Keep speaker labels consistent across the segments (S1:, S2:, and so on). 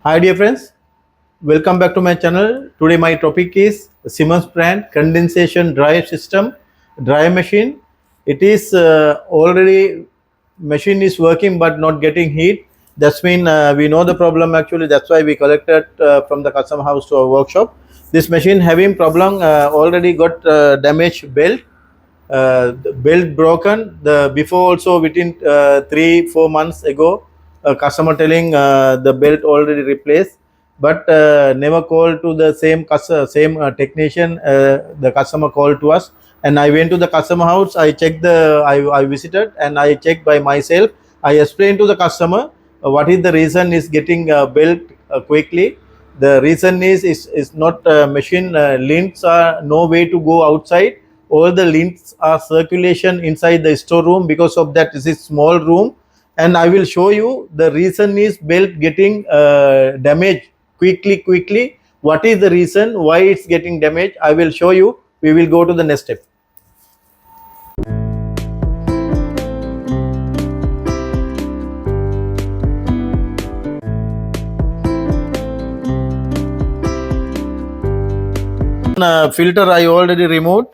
S1: Hi dear friends, welcome back to my channel. Today my topic is Siemens brand condensation dry system, dry machine. It is already machine is working but not getting heat. That's mean we know the problem actually. That's why we collected from the custom house to our workshop. This machine having problem already got damaged belt. The belt broken. The before also within 3-4 months ago, a customer telling the belt already replaced, but never called to the same same technician. The customer called to us, and I went to the customer house. I checked I visited and I checked by myself. I explained to the customer what is the reason is getting belt quickly. The reason is not machine lints are no way to go outside. All the lints are circulation inside the storeroom. Because of that, this is small room, and I will show you the reason is belt getting damaged quickly. What is the reason why it's getting damaged? I will show you. We will go to the next step. Filter I already removed.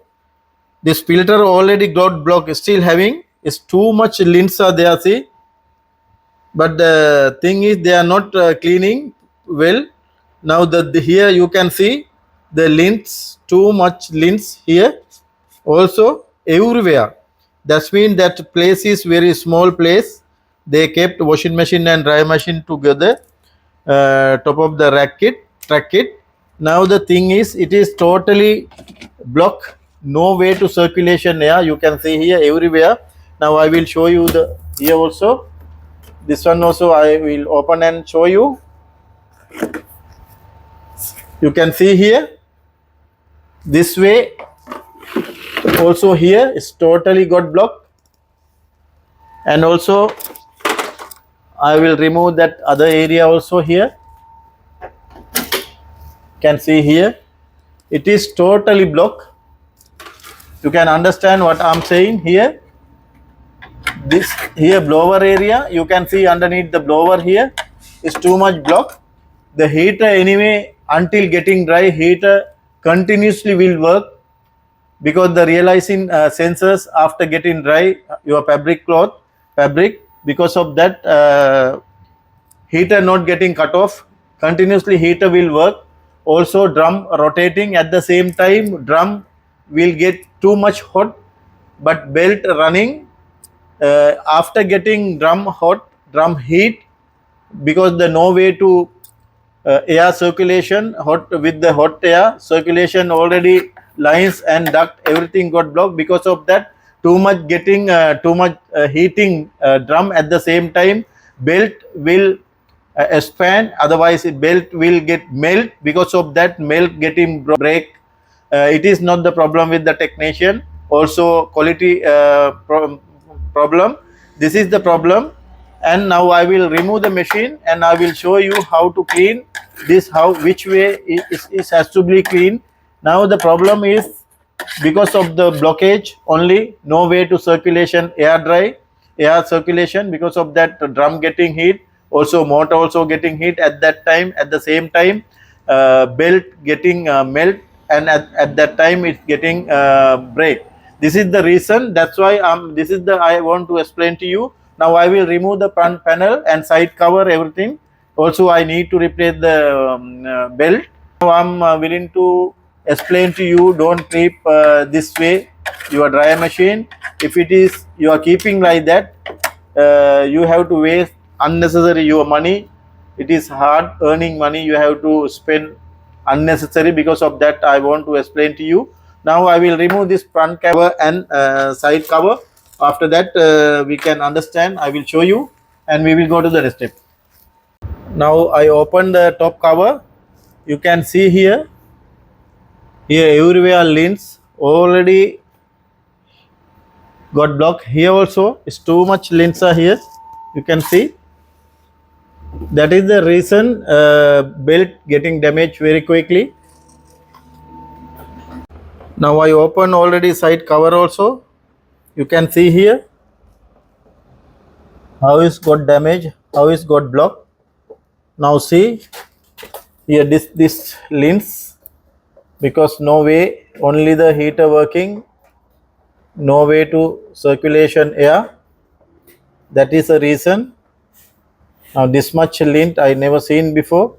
S1: This filter already got blocked, still having is too much lints are there, see, but the thing is they are not cleaning well. Now here you can see the lints, too much lints here also everywhere. That means that place is very small place. They kept washing machine and dry machine together, top of the track kit. Now the thing is it is totally blocked, no way to circulation air. You can see here everywhere. Now I will show you the here also. This one also I will open and show you. You can see here this way also here is totally got blocked, and also I will remove that other area also here. Can see here it is totally blocked. You can understand what I'm saying here. This here blower area, you can see underneath the blower here is too much block. The heater anyway until getting dry, heater continuously will work, because the realizing sensors after getting dry your fabric, because of that heater not getting cut off, continuously heater will work. Also drum rotating at the same time, drum will get too much hot, but belt running after getting drum heat, because the no way to air circulation hot with the hot air circulation already lines and duct everything got blocked. Because of that, too much getting too much heating drum at the same time, belt will expand, otherwise belt will get melt. Because of that, melt getting break. It is not the problem with the technician, also quality problem. This is the problem. And now I will remove the machine and I will show you how to clean this, how which way it has to be clean. Now the problem is because of the blockage only, no way to circulation air circulation. Because of that, drum getting heat, also motor also getting heat at that time. At the same time, belt getting melt, and at that time it's getting break. This is the reason. That's why this is the I want to explain to you. Now I will remove the front panel and side cover everything. Also I need to replace the belt. Now I'm willing to explain to you. Don't keep this way your dryer machine. If it is you are keeping like that, you have to waste unnecessary your money. It is hard earning money, you have to spend unnecessary. Because of that, I want to explain to you. Now I will remove this front cover and side cover. After that we can understand. I will show you and we will go to the next step. Now I open the top cover. You can see here everywhere lints already got blocked. Here also is too much lints are here. You can see that is the reason belt getting damaged very quickly. Now I open already side cover also. You can see here how it's got damaged, how it's got blocked. Now see here this lints, because no way, only the heater working, no way to circulation air. That is the reason. Now this much lint I never seen before.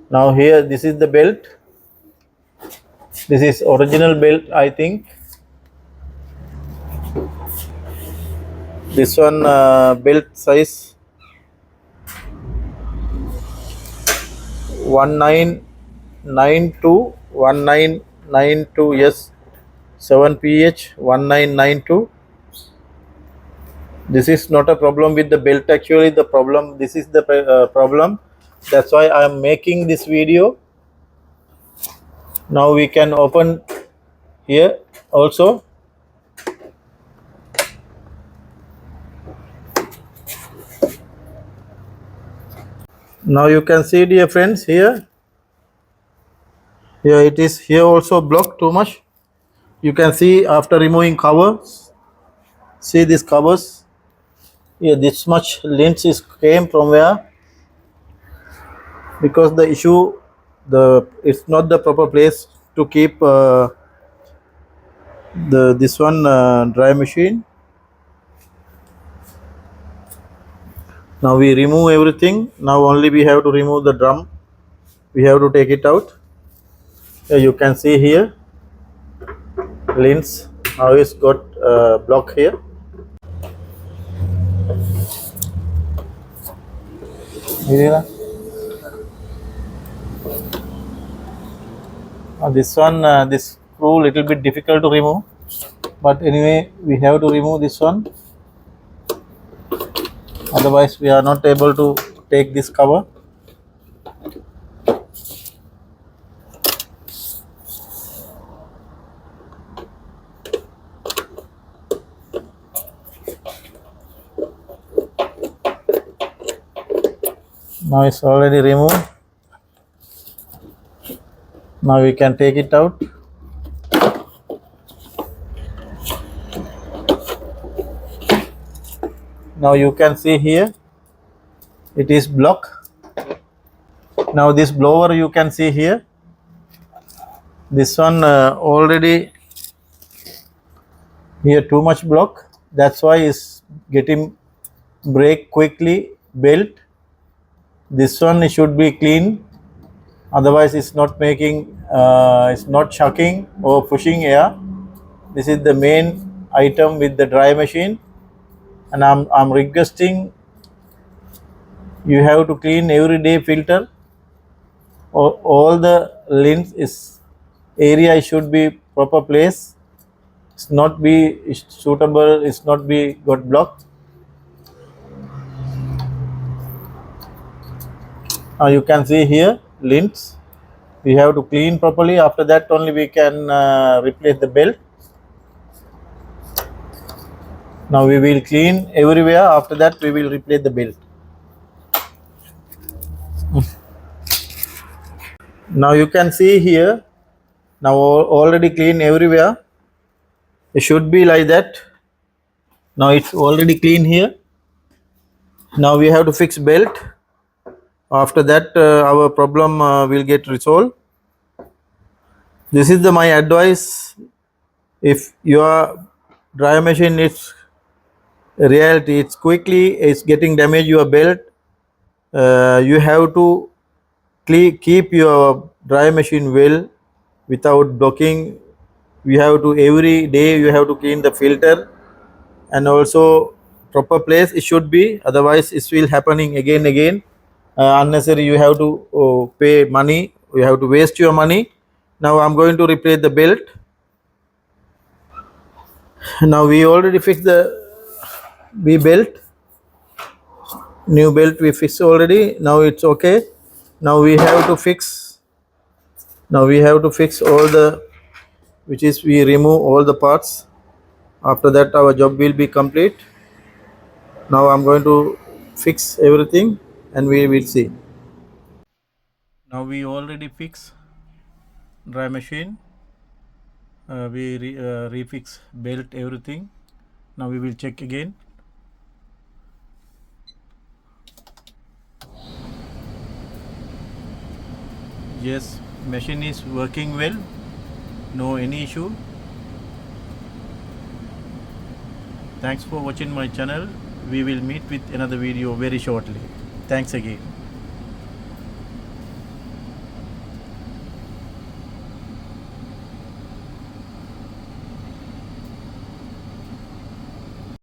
S1: Now here this is the belt. This is original belt, I think. This one belt size 1992 yes, 7 ph 1992. This is not a problem with the belt, actually the problem, this is the problem. That's why I am making this video. Now we can open here also. Now you can see, dear friends, here it is, here also blocked too much. You can see after removing covers, see these covers here, this much lint is came from where, because the issue, it's not the proper place to keep this one dry machine. Now we remove everything. Now only we have to remove the drum, we have to take it out. Here you can see here lints, how it's got block here. This one, this screw little bit difficult to remove, but anyway we have to remove this one, otherwise we are not able to take this cover. Now it's already removed. Now we can take it out. Now you can see here it is block. Now this blower you can see here, this one already here too much block, that's why it's getting break quickly belt. This one should be clean, otherwise it's not making it's not sucking or pushing air. This is the main item with the dry machine, and I'm requesting you have to clean every day filter. All the lint is area should be proper place. It's not be suitable, it's not be got blocked. Now you can see here lints, we have to clean properly, after that only we can replace the belt. Now we will clean everywhere, after that we will replace the belt. Now you can see here, now already clean everywhere, it should be like that. Now it's already clean here. Now we have to fix belt, after that our problem will get resolved. This is my advice. If your dry machine is reality, it's quickly it's getting damaged your belt, you have to keep your dry machine well without blocking. You have to every day you have to clean the filter, and also proper place it should be, otherwise it will happening again. Unnecessary you have to pay money, you have to waste your money. Now I'm going to replace the belt. Now we already fixed the belt, new belt we fixed already. Now it's okay. Now we have to fix all the, which is we remove all the parts. After that our job will be complete. Now I'm going to fix everything and we will see. Now we already fix dry machine, we refix belt everything. Now we will check again. Yes, machine is working well, no any issue. Thanks for watching my channel. We will meet with another video very shortly. Thanks again.